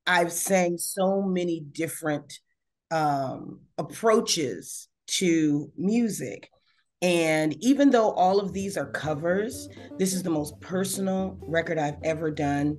I've sang so many different approaches to music. And even though all of these are covers, this is the most personal record I've ever done.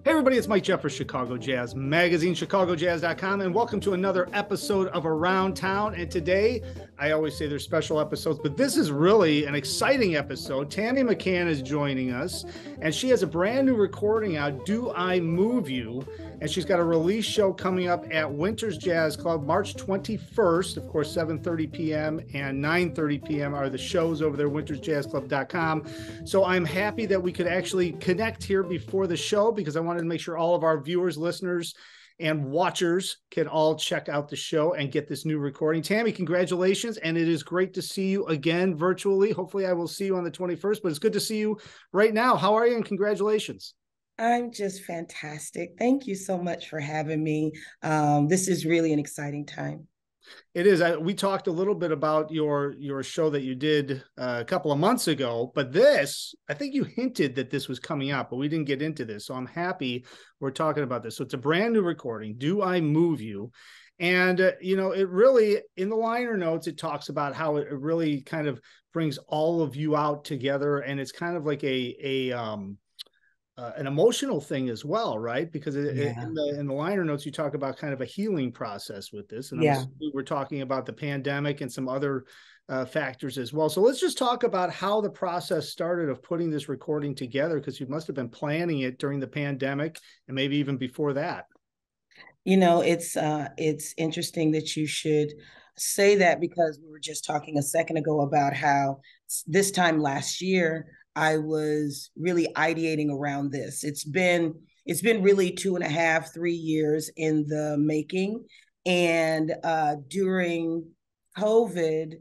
Hey everybody, it's Mike Jeff for Chicago Jazz Magazine, ChicagoJazz.com, and welcome to another episode of Around Town. And today, I always say there's special episodes, but this is really an exciting episode. Tammy McCann is joining us, and she has a brand new recording out, Do I Move You? And she's got a release show coming up at Winter's Jazz Club, March 21st. Of course, 7:30 p.m. and 9:30 p.m. are the shows over there, wintersjazzclub.com. So I'm happy that we could actually connect here before the show because I wanted to make sure all of our viewers, listeners, and watchers can all check out the show and get this new recording. Tammy, congratulations. And it is great to see you again virtually. Hopefully I will see you on the 21st, but it's good to see you right now. How are you? And congratulations. I'm just fantastic. Thank you so much for having me. This is really an exciting time. It is. We talked a little bit about your show that you did a couple of months ago, but this, I think you hinted that this was coming out, but we didn't get into this. So I'm happy we're talking about this. So it's a brand new recording, Do I Move You? And, it really, in the liner notes, it talks about how it really kind of brings all of you out together. And it's kind of like an emotional thing as well, right? Because in the liner notes, you talk about kind of a healing process with this. And we're talking about the pandemic and some other factors as well. So let's just talk about how the process started of putting this recording together, because you must have been planning it during the pandemic and maybe even before that. It's interesting that you should say that, because we were just talking a second ago about how this time last year, I was really ideating around this. It's been really 2.5, 3 years in the making. And during COVID,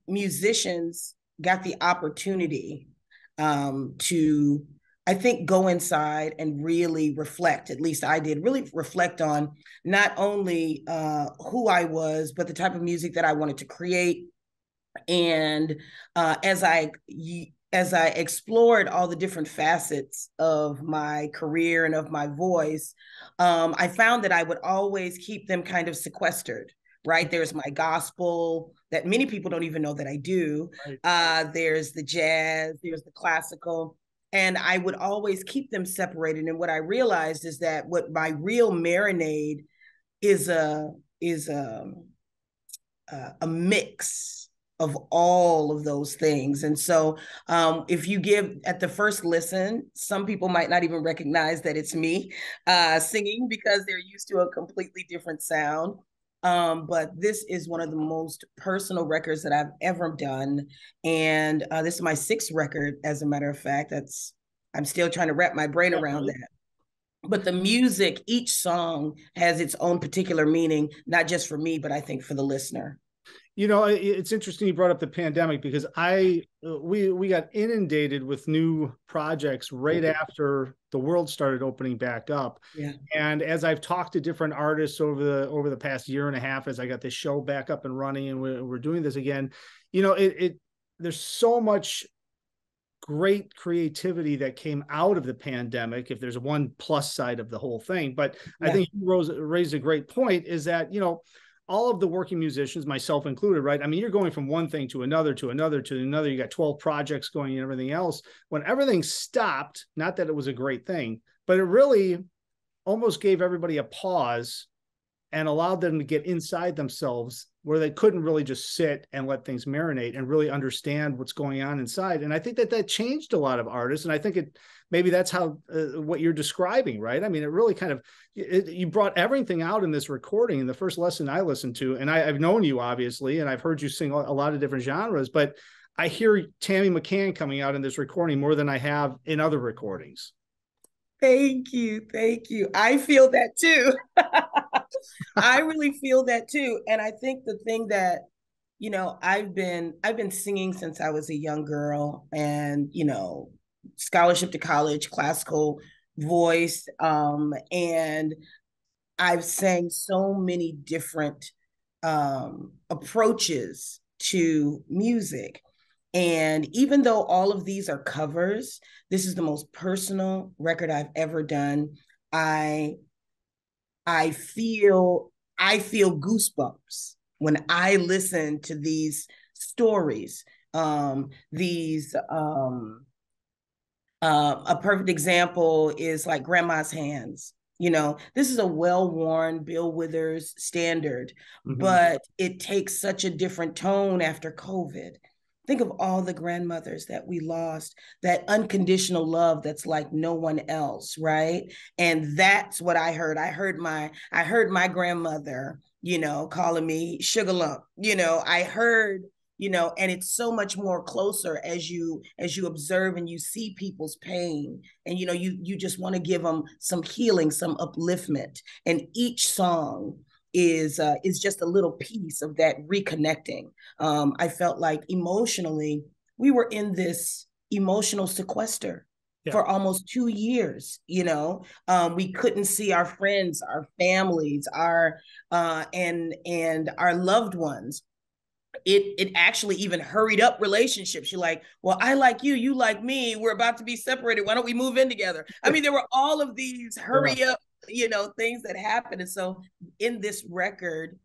musicians got the opportunity to, I think, go inside and really reflect. At least I did really reflect on not only who I was, but the type of music that I wanted to create. And as I explored all the different facets of my career and of my voice, I found that I would always keep them kind of sequestered. Right? There's my gospel that many people don't even know that I do. Right. There's the jazz, there's the classical, and I would always keep them separated. And what I realized is that what my real marinade is a mix of all of those things. And so if you give at the first listen, some people might not even recognize that it's me singing, because they're used to a completely different sound. But this is one of the most personal records that I've ever done. And this is my 6th record, as a matter of fact. I'm still trying to wrap my brain around that. But the music, each song has its own particular meaning, not just for me, but I think for the listener. It's interesting you brought up the pandemic, because we got inundated with new projects right after the world started opening back up. Yeah. And as I've talked to different artists over the past year and a half, as I got this show back up and running and we're doing this again, there's so much great creativity that came out of the pandemic, if there's one plus side of the whole thing. But I think you raised a great point, is that, all of the working musicians, myself included, right? I mean, you're going from one thing to another, to another, to another. You got 12 projects going and everything else. When everything stopped, not that it was a great thing, but it really almost gave everybody a pause and allowed them to get inside themselves, where they couldn't really just sit and let things marinate and really understand what's going on inside. And I think that changed a lot of artists. And I think maybe that's how what you're describing, right? I mean, it really kind of, you brought everything out in this recording. And the first lesson I listened to, and I've known you obviously, and I've heard you sing a lot of different genres, but I hear Tammy McCann coming out in this recording more than I have in other recordings. Thank you. I feel that too. I really feel that too. And I think the thing that, I've been singing since I was a young girl, and, scholarship to college, classical voice. And I've sang so many different approaches to music. And even though all of these are covers, this is the most personal record I've ever done. I I feel goosebumps when I listen to these stories. These A perfect example is like Grandma's Hands. You know, this is a well-worn Bill Withers standard, but it takes such a different tone after COVID. Think of all the grandmothers that we lost, that unconditional love that's like no one else, right? And that's what I heard. I heard my grandmother, you know, calling me sugar lump. You know, I heard, you know, and it's so much more closer as you observe and you see people's pain, and you know, you just want to give them some healing, some upliftment, and each song is just a little piece of that reconnecting. I felt like emotionally we were in this emotional sequester for almost 2 years. You know, we couldn't see our friends, our families, our and our loved ones. It actually even hurried up relationships. You're like, well, I like you, you like me, we're about to be separated, why don't we move in together? I mean, there were all of these hurry up, you know, things that happened. And so in this record,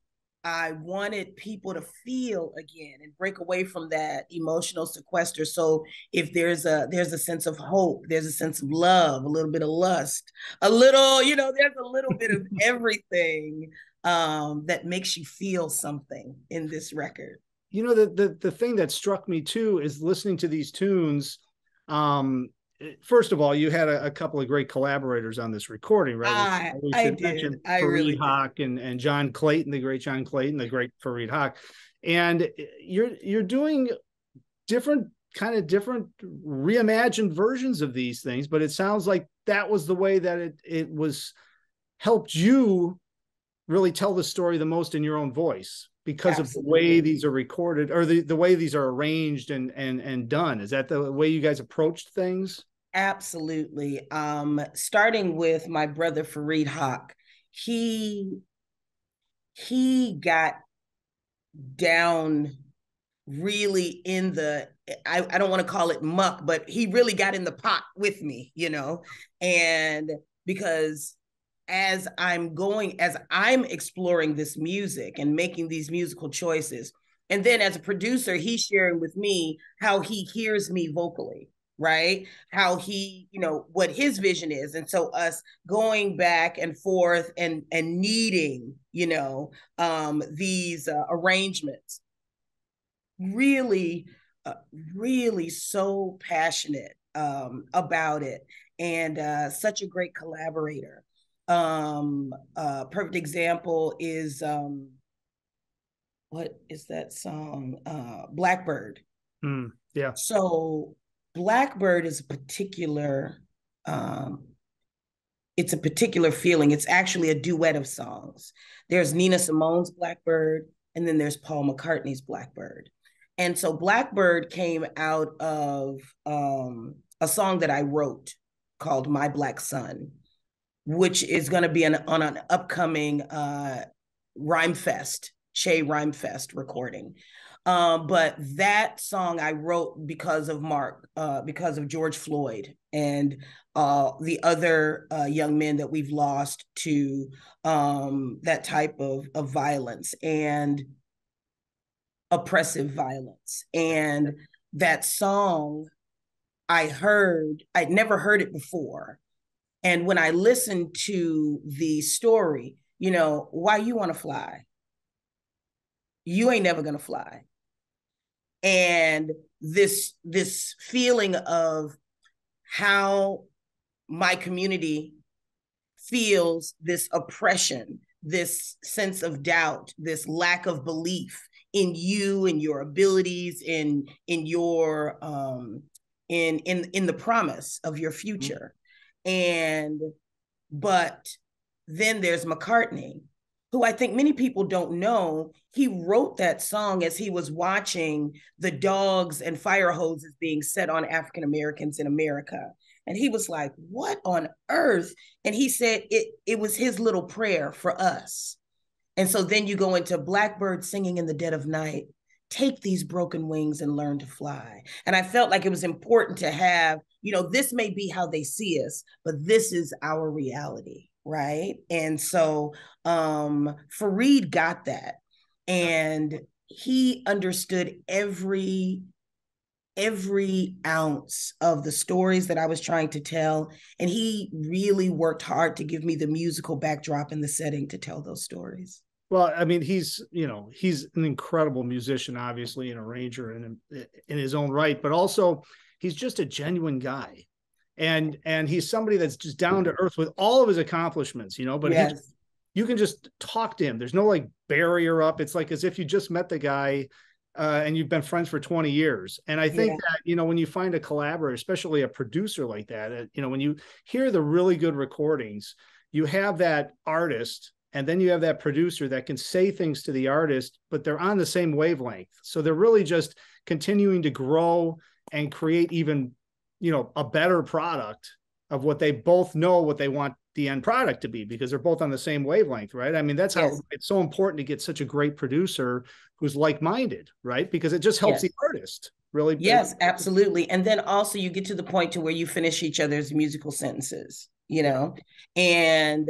I wanted people to feel again and break away from that emotional sequester. So if there's a sense of hope, there's a sense of love, a little bit of lust, a little, you know, there's a little bit of everything that makes you feel something in this record. You know, the thing that struck me too is listening to these tunes. First of all, you had a couple of great collaborators on this recording, right? I did. I really Haque and John Clayton, the great John Clayton, the great Fareed Haque. And you're doing different reimagined versions of these things, but it sounds like that was the way that it was helped you really tell the story the most in your own voice, because Absolutely. Of the way these are recorded, or the way these are arranged and done. Is that the way you guys approached things? Absolutely. Starting with my brother Fareed Haque, he got down really in the, I don't want to call it muck, but he really got in the pot with me, you know, and because as I'm exploring this music and making these musical choices, and then as a producer, he's sharing with me how he hears me vocally, right? How he, you know, what his vision is. And so us going back and forth and needing, you know, these arrangements, really so passionate about it, and such a great collaborator. Perfect example is what is that song? Blackbird. Yeah. So Blackbird is it's a particular feeling. It's actually a duet of songs. There's Nina Simone's Blackbird, and then there's Paul McCartney's Blackbird. And so Blackbird came out of a song that I wrote called My Black Sun, which is going to be on an upcoming Rhymefest, Che Rhymefest recording. But that song I wrote because of George Floyd and the other young men that we've lost to that type of violence and oppressive violence. And that song I'd never heard it before. And when I listened to the story, you know, why you want to fly? You ain't never going to fly. And this feeling of how my community feels this oppression, this sense of doubt, this lack of belief in you and your abilities, in your in the promise of your future. But then there's McCartney, who I think many people don't know. He wrote that song as he was watching the dogs and fire hoses being set on African Americans in America. And he was like, what on earth? And he said it was his little prayer for us. And so then you go into Blackbird singing in the dead of night, take these broken wings and learn to fly. And I felt like it was important to have, this may be how they see us, but this is our reality, right? And so Fareed got that, and he understood every ounce of the stories that I was trying to tell. And he really worked hard to give me the musical backdrop and the setting to tell those stories. Well, I mean, he's an incredible musician, obviously, an arranger in his own right, but also he's just a genuine guy. And he's somebody that's just down to earth with all of his accomplishments, but yes. You can just talk to him. There's no like barrier up. It's like as if you just met the guy and you've been friends for 20 years. And I think that, when you find a collaborator, especially a producer like that, when you hear the really good recordings, you have that artist and then you have that producer that can say things to the artist, but they're on the same wavelength. So they're really just continuing to grow and create even, a better product of what they both know what they want the end product to be, because they're both on the same wavelength, right? I mean, that's how it's so important to get such a great producer who's like-minded, right? Because it just helps the artist really. Yes, absolutely. And then also you get to the point to where you finish each other's musical sentences, and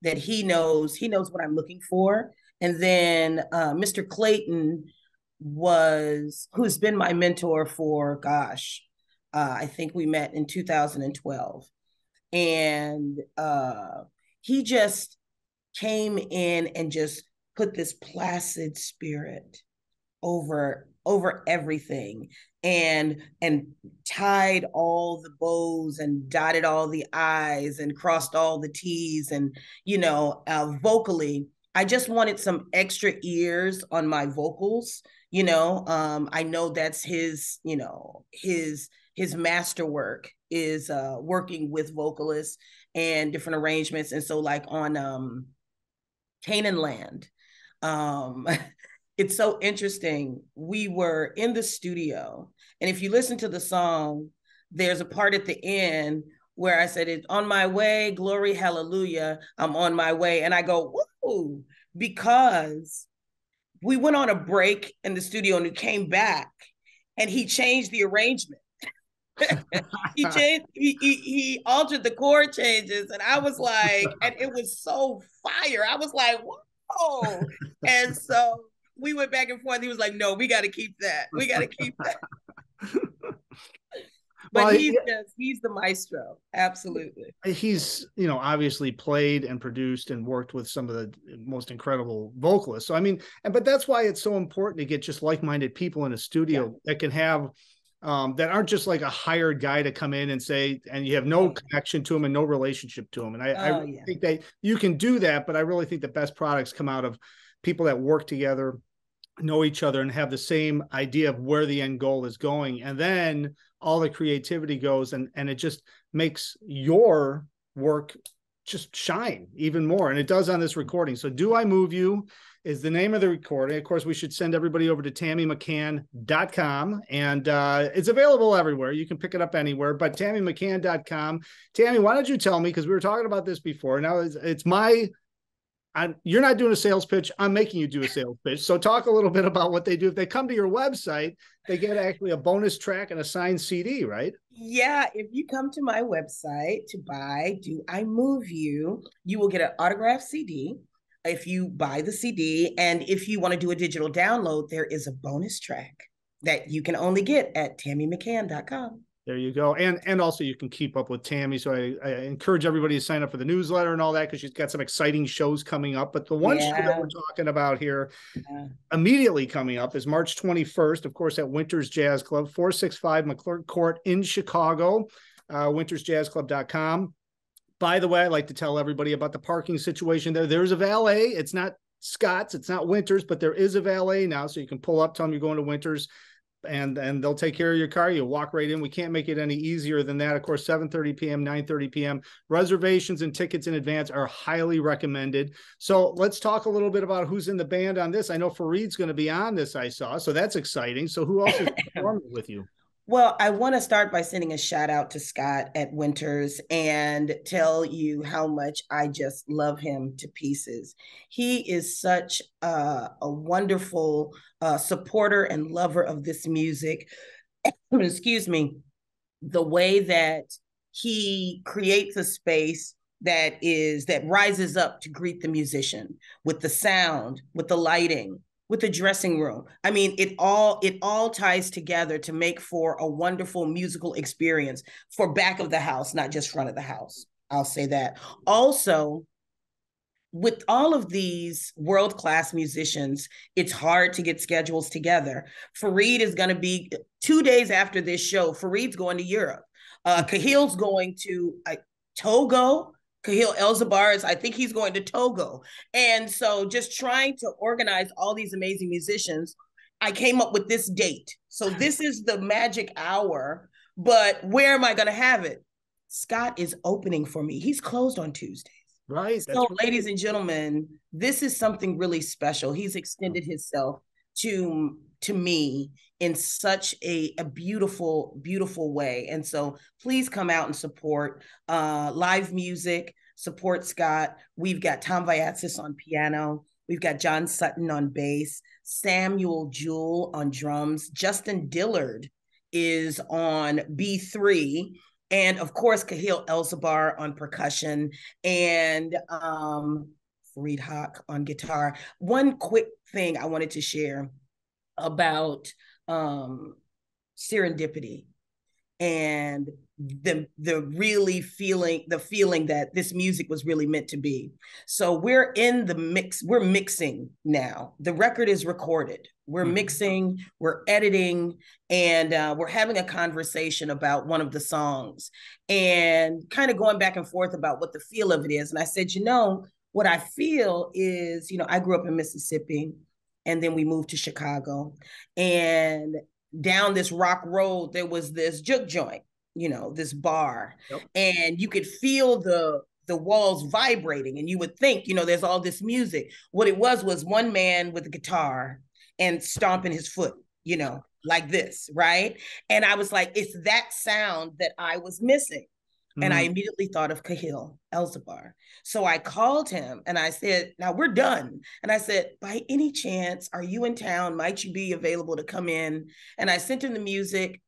that he knows what I'm looking for. And then Mr. Clayton who's been my mentor for, I think we met in 2012. And he just came in and just put this placid spirit over everything, and tied all the bows and dotted all the I's and crossed all the T's. And, vocally, I just wanted some extra ears on my vocals. I know that's his masterwork is working with vocalists and different arrangements. And so like on Canaan Land, it's so interesting. We were in the studio, and if you listen to the song, there's a part at the end where I said, it's on my way, glory, hallelujah, I'm on my way. And I go, woo, because we went on a break in the studio and we came back and he changed the arrangement. He altered the chord changes, and I was like, and it was so fire. I was like, whoa. And so we went back and forth. He was like, no, we got to keep that. We got to keep that. But well, he's the maestro. Absolutely. He's, obviously played and produced and worked with some of the most incredible vocalists. So, I mean, but that's why it's so important to get just like-minded people in a studio that can have, that aren't just like a hired guy to come in and say, and you have no connection to him and no relationship to him. And I think that you can do that, but I really think the best products come out of people that work together, know each other, and have the same idea of where the end goal is going. And then all the creativity goes, and it just makes your work just shine even more. And it does on this recording. So Do I Move You is the name of the recording. Of course, we should send everybody over to TammyMcCann.com, and it's available everywhere. You can pick it up anywhere, but TammyMcCann.com. Tammy, why don't you tell me, because we were talking about this before. Now it's you're not doing a sales pitch. I'm making you do a sales pitch. So talk a little bit about what they do. If they come to your website, they get actually a bonus track and a signed CD, right? Yeah. If you come to my website to buy Do I Move You, you will get an autographed CD if you buy the CD. And if you want to do a digital download, there is a bonus track that you can only get at TammyMcCann.com. There you go. And also you can keep up with Tammy. So I encourage everybody to sign up for the newsletter and all that, because she's got some exciting shows coming up. But the one show that we're talking about here immediately coming up is March 21st, of course, at Winters Jazz Club, 465 McClurg Court in Chicago, wintersjazzclub.com. By the way, I'd like to tell everybody about the parking situation there. There's a valet. It's not Scott's, it's not Winters, but there is a valet now. So you can pull up, tell them you're going to Winters, and they'll take care of your car. You'll walk right in. We can't make it any easier than that. Of course, 7:30 p.m., 9:30 p.m. Reservations and tickets in advance are highly recommended. So let's talk a little bit about who's in the band on this. I know Fareed's going to be on this, I saw. So that's exciting. So who else is performing with you? Well, I want to start by sending a shout out to Scott at Winters and tell you how much I just love him to pieces. He is such a wonderful supporter and lover of this music. Excuse me. The way that he creates a space that rises up to greet the musician with the sound, with the lighting, with the dressing room. I mean, it all ties together to make for a wonderful musical experience for back of the house, not just front of the house. I'll say that. Also, with all of these world-class musicians, it's hard to get schedules together. Fareed is going to be 2 days after this show. Fareed's going to Europe. Cahill's going to Togo. Cahill Elzabar is, I think he's going to Togo. And so just trying to organize all these amazing musicians, I came up with this date. So this is the magic hour, but where am I going to have it? Scott is opening for me. He's closed on Tuesdays. Right. So, ladies and gentlemen, this is something really special. He's extended himself to me in such a beautiful, beautiful way. And so please come out and support live music, support Scott. We've got Tom Viatsis on piano. We've got John Sutton on bass, Samuel Jewell on drums. Justin Dillard is on B3. And of course, Cahill Elzabar on percussion and Fareed Haque on guitar. One quick thing I wanted to share about serendipity and the feeling that this music was really meant to be. So we're in the mix, we're mixing now. The record is recorded. We're mixing, we're editing, and we're having a conversation about one of the songs and kind of going back and forth about what the feel of it is. And I said, what I feel is, I grew up in Mississippi and then we moved to Chicago, and down this rock road, there was this juke joint, this bar. Yep. And you could feel the walls vibrating, and you would think, there's all this music. What it was one man with a guitar and stomping his foot, like this, right? And I was like, it's that sound that I was missing. And I immediately thought of Cahill Elzabar. So I called him and I said, now we're done. And I said, by any chance, are you in town? Might you be available to come in? And I sent him the music.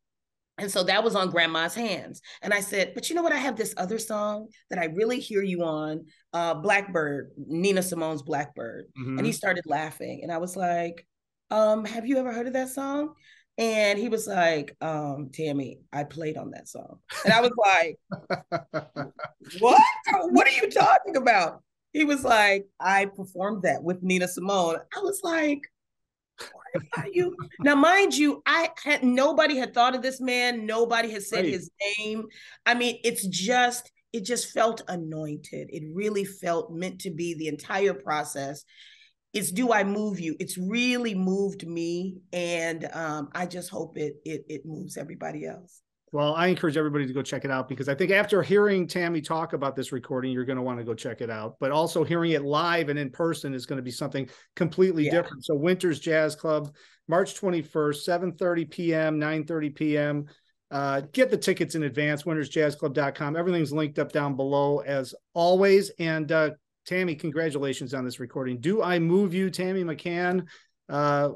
And so that was on Grandma's Hands. And I said, but you know what? I have this other song that I really hear you on, Blackbird, Nina Simone's Blackbird. And he started laughing. And I was like, have you ever heard of that song? And he was like, Tammy, I played on that song. And I was like, what? What are you talking about? He was like, I performed that with Nina Simone. I was like, what are you? Now, mind you, nobody had thought of this man. Nobody had said his name. I mean, it just felt anointed. It really felt meant to be. The entire process. It's Do I Move You? It's really moved me, and I just hope it moves everybody else. Well, I encourage everybody to go check it out, because I think after hearing Tammy talk about this recording, you're going to want to go check it out. But also hearing it live and in person is going to be something completely different. So Winters Jazz Club, March 21st, 7:30 p.m., 9:30 p.m. Get the tickets in advance, wintersjazzclub.com. Everything's linked up down below as always. And Tammy, congratulations on this recording. Do I Move You, Tammy McCann?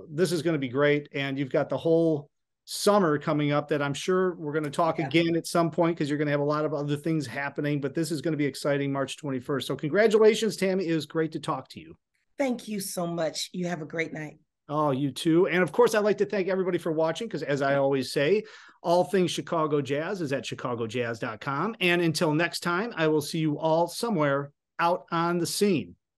This is going to be great. And you've got the whole summer coming up that I'm sure we're going to talk again at some point, because you're going to have a lot of other things happening. But this is going to be exciting, March 21st. So congratulations, Tammy. It was great to talk to you. Thank you so much. You have a great night. Oh, you too. And of course, I'd like to thank everybody for watching, because as I always say, all things Chicago Jazz is at chicagojazz.com. And until next time, I will see you all somewhere out on the scene.